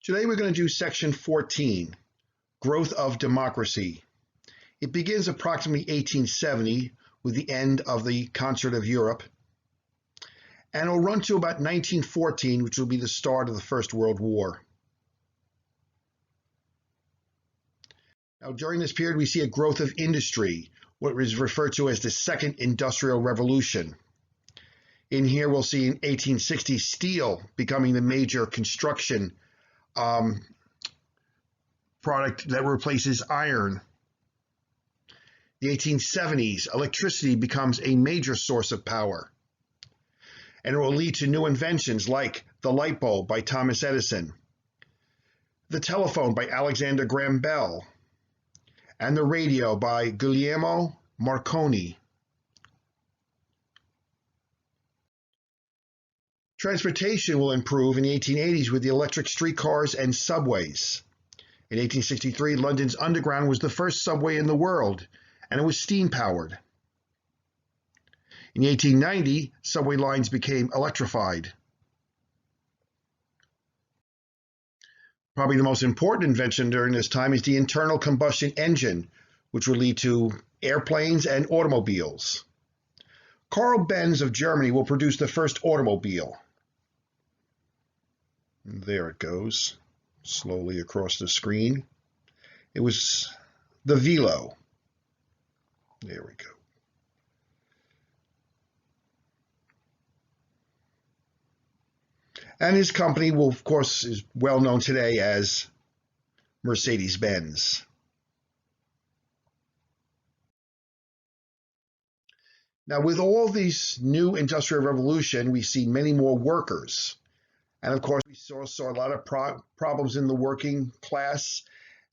Today we're going to do section 14, Growth of Democracy. It begins approximately 1870 with the end of the Concert of Europe, and it'll run to about 1914, which will be the start of the First World War. Now, during this period, we see a growth of industry, what is referred to as the Second Industrial Revolution. In here, we'll see in 1860 steel becoming the major construction product that replaces iron. The 1870s, electricity becomes a major source of power, and it will lead to new inventions like the light bulb by Thomas Edison, the telephone by Alexander Graham Bell, and the radio by Guglielmo Marconi. Transportation will improve in the 1880s with the electric streetcars and subways. In 1863, London's Underground was the first subway in the world, and it was steam-powered. In 1890, subway lines became electrified. Probably the most important invention during this time is the internal combustion engine, which would lead to airplanes and automobiles. Carl Benz of Germany will produce the first automobile. There it goes, slowly across the screen. It was the Velo. There we go. And his company will, of course, is well known today as Mercedes-Benz. Now, with all these new industrial revolution, we see many more workers. And of course, we saw a lot of problems in the working class,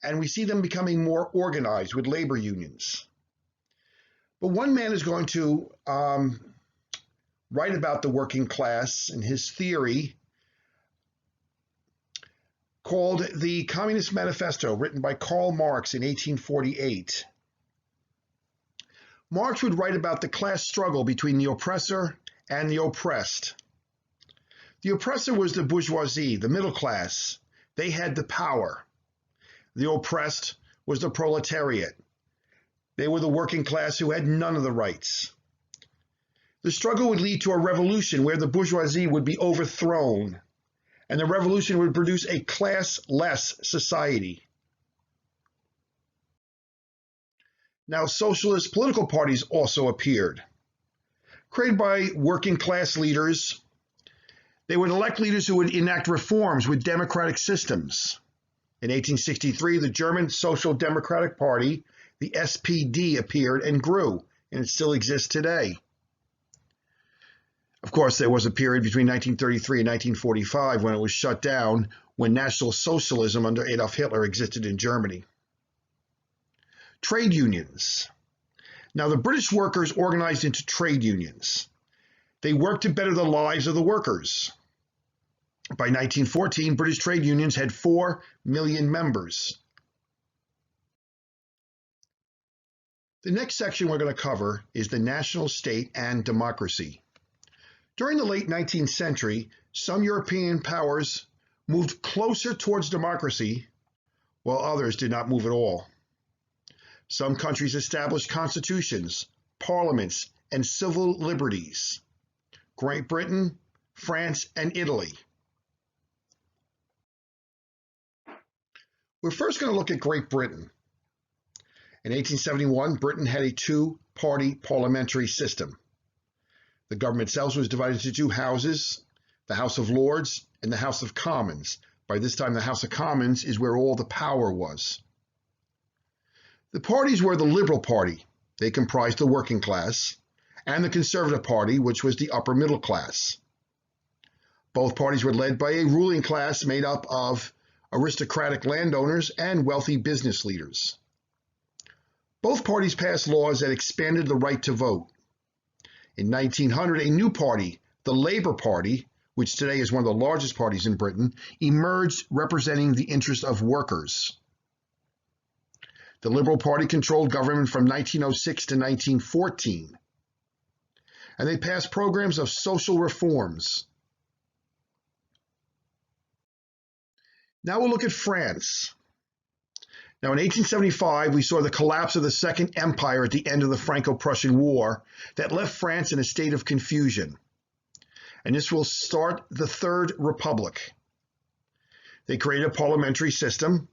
and we see them becoming more organized with labor unions. But one man is going to write about the working class in his theory called the Communist Manifesto, written by Karl Marx in 1848. Marx would write about the class struggle between the oppressor and the oppressed. The oppressor was the bourgeoisie, the middle class. They had the power. The oppressed was the proletariat. They were the working class who had none of the rights. The struggle would lead to a revolution where the bourgeoisie would be overthrown, and the revolution would produce a class-less society. Now, socialist political parties also appeared. Created by working class leaders, they would elect leaders who would enact reforms with democratic systems. In 1863, the German Social Democratic Party, the SPD, appeared and grew, and it still exists today. Of course, there was a period between 1933 and 1945 when it was shut down, when National Socialism under Adolf Hitler existed in Germany. Trade unions. Now, the British workers organized into trade unions. They worked to better the lives of the workers. By 1914, British trade unions had 4 million members. The next section we're going to cover is the national state and democracy. During the late 19th century, some European powers moved closer towards democracy, while others did not move at all. Some countries established constitutions, parliaments, and civil liberties. Great Britain, France, and Italy. We're first going to look at Great Britain. In 1871, Britain had a two-party parliamentary system. The government itself was divided into two houses, the House of Lords and the House of Commons. By this time, the House of Commons is where all the power was. The parties were the Liberal Party. They comprised the working class, and the Conservative Party, which was the upper middle class. Both parties were led by a ruling class made up of aristocratic landowners and wealthy business leaders. Both parties passed laws that expanded the right to vote. In 1900, a new party, the Labour Party, which today is one of the largest parties in Britain, emerged representing the interests of workers. The Liberal Party controlled government from 1906 to 1914, and they passed programs of social reforms. Now we'll look at France. Now in 1875, we saw the collapse of the Second Empire at the end of the Franco-Prussian War that left France in a state of confusion. And this will start the Third Republic. They created a parliamentary system.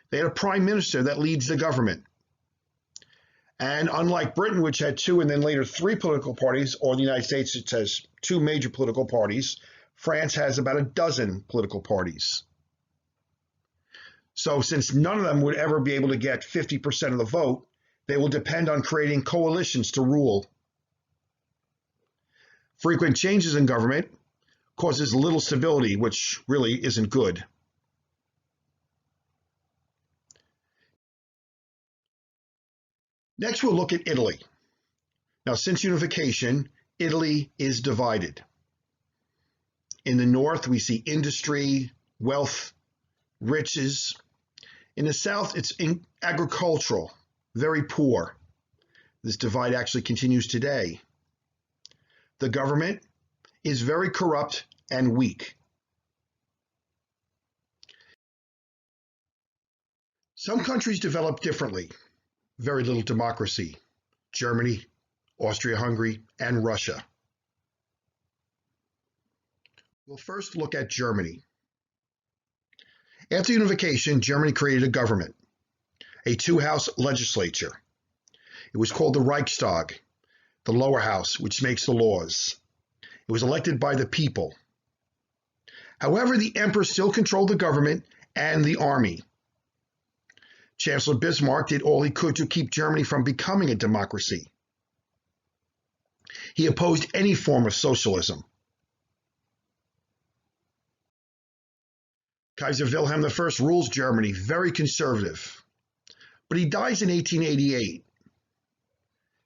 They had a prime minister that leads the government. And unlike Britain, which had two and then later three political parties, or the United States, which has two major political parties, France has about a dozen political parties. So since none of them would ever be able to get 50% of the vote, they will depend on creating coalitions to rule. Frequent changes in government causes little stability, which really isn't good. Next, we'll look at Italy. Now, since unification, Italy is divided. In the north, we see industry, wealth, riches. In the south, it's agricultural, very poor. This divide actually continues today. The government is very corrupt and weak. Some countries develop differently. Very little democracy. Germany, Austria-Hungary, and Russia. We'll first look at Germany. After unification, Germany created a government, a two-house legislature. It was called the Reichstag, the lower house, which makes the laws. It was elected by the people. However, the emperor still controlled the government and the army. Chancellor Bismarck did all he could to keep Germany from becoming a democracy. He opposed any form of socialism. Kaiser Wilhelm I rules Germany, very conservative, but he dies in 1888.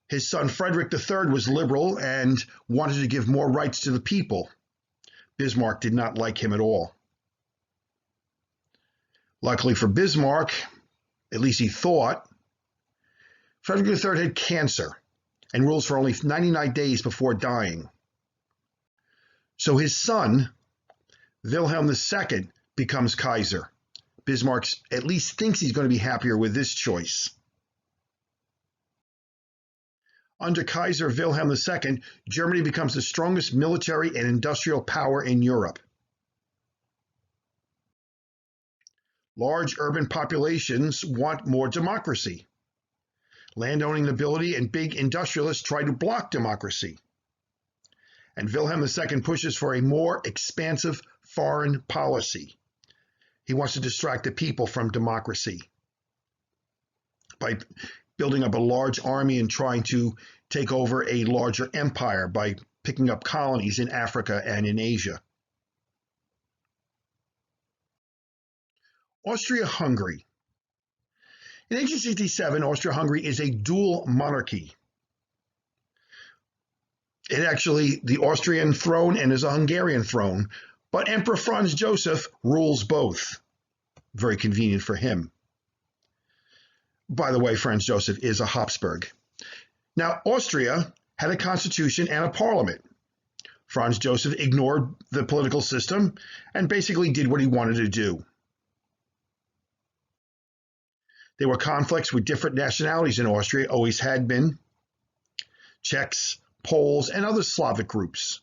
His son Frederick III was liberal and wanted to give more rights to the people. Bismarck did not like him at all. Luckily for Bismarck, at least he thought, Frederick III had cancer and rules for only 99 days before dying. So his son, Wilhelm II, becomes Kaiser. Bismarck at least thinks he's going to be happier with this choice. Under Kaiser Wilhelm II, Germany becomes the strongest military and industrial power in Europe. Large urban populations want more democracy. Landowning nobility and big industrialists try to block democracy. And Wilhelm II pushes for a more expansive foreign policy. He wants to distract the people from democracy by building up a large army and trying to take over a larger empire by picking up colonies in Africa and in Asia. Austria-Hungary. In 1867, Austria-Hungary is a dual monarchy. It actually, the Austrian throne and is a Hungarian throne, but Emperor Franz Joseph rules both. Very convenient for him. By the way, Franz Joseph is a Habsburg. Now, Austria had a constitution and a parliament. Franz Joseph ignored the political system and basically did what he wanted to do. There were conflicts with different nationalities in Austria, always had been. Czechs, Poles, and other Slavic groups.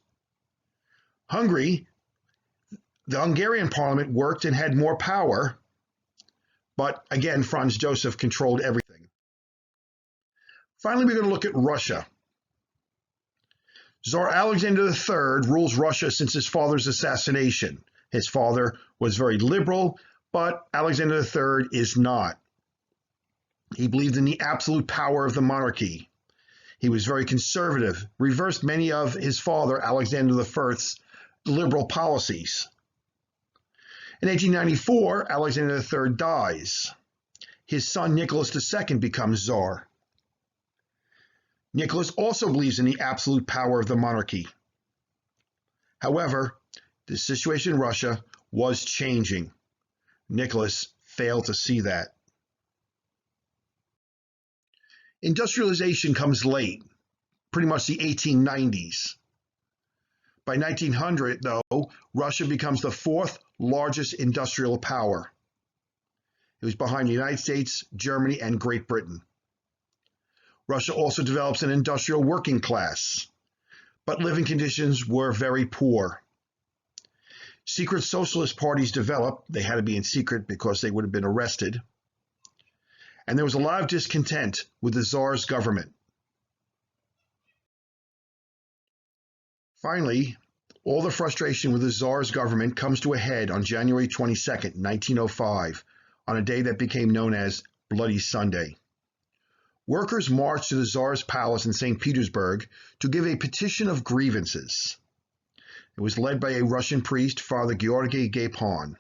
Hungary, the Hungarian parliament worked and had more power, but again, Franz Joseph controlled everything. Finally, we're going to look at Russia. Tsar Alexander III rules Russia since his father's assassination. His father was very liberal, but Alexander III is not. He believed in the absolute power of the monarchy. He was very conservative, reversed many of his father, Alexander I's, liberal policies. In 1894, Alexander III dies. His son Nicholas II becomes Tsar. Nicholas also believes in the absolute power of the monarchy. However, the situation in Russia was changing. Nicholas failed to see that. Industrialization comes late, pretty much the 1890s. By 1900, though, Russia becomes the fourth largest industrial power. It was behind the United States, Germany, and Great Britain. Russia also develops an industrial working class, but living conditions were very poor. Secret socialist parties developed. They had to be in secret because they would have been arrested. And there was a lot of discontent with the Tsar's government. Finally, all the frustration with the Tsar's government comes to a head on January 22nd, 1905, on a day that became known as Bloody Sunday. Workers marched to the Tsar's palace in St. Petersburg to give a petition of grievances. It was led by a Russian priest, Father Georgy Gapon.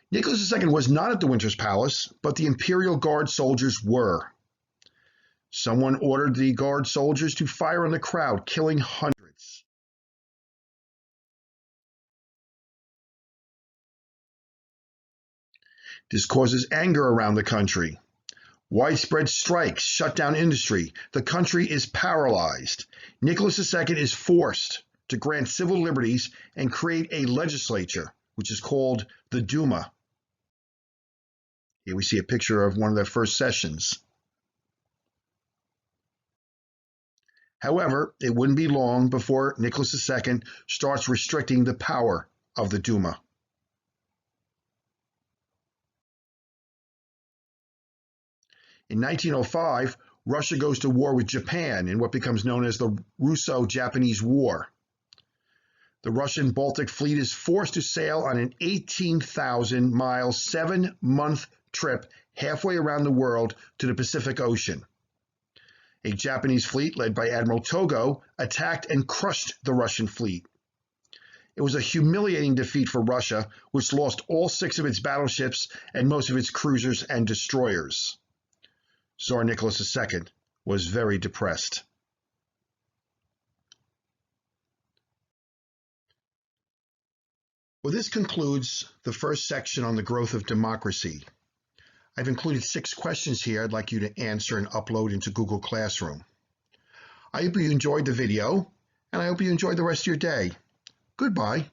Nicholas II was not at the Winter's Palace, but the Imperial Guard soldiers were. Someone ordered the Guard soldiers to fire on the crowd, killing hundreds. This causes anger around the country. Widespread strikes shut down industry. The country is paralyzed. Nicholas II is forced to grant civil liberties and create a legislature, which is called the Duma. Here we see a picture of one of their first sessions. However, it wouldn't be long before Nicholas II starts restricting the power of the Duma. In 1905, Russia goes to war with Japan in what becomes known as the Russo-Japanese War. The Russian Baltic Fleet is forced to sail on an 18,000-mile, 7-month trip halfway around the world to the Pacific Ocean. A Japanese fleet led by Admiral Togo attacked and crushed the Russian fleet. It was a humiliating defeat for Russia, which lost all 6 of its battleships and most of its cruisers and destroyers. Tsar Nicholas II was very depressed. Well, this concludes the first section on the growth of democracy. I've included 6 questions here I'd like you to answer and upload into Google Classroom. I hope you enjoyed the video, and I hope you enjoy the rest of your day. Goodbye.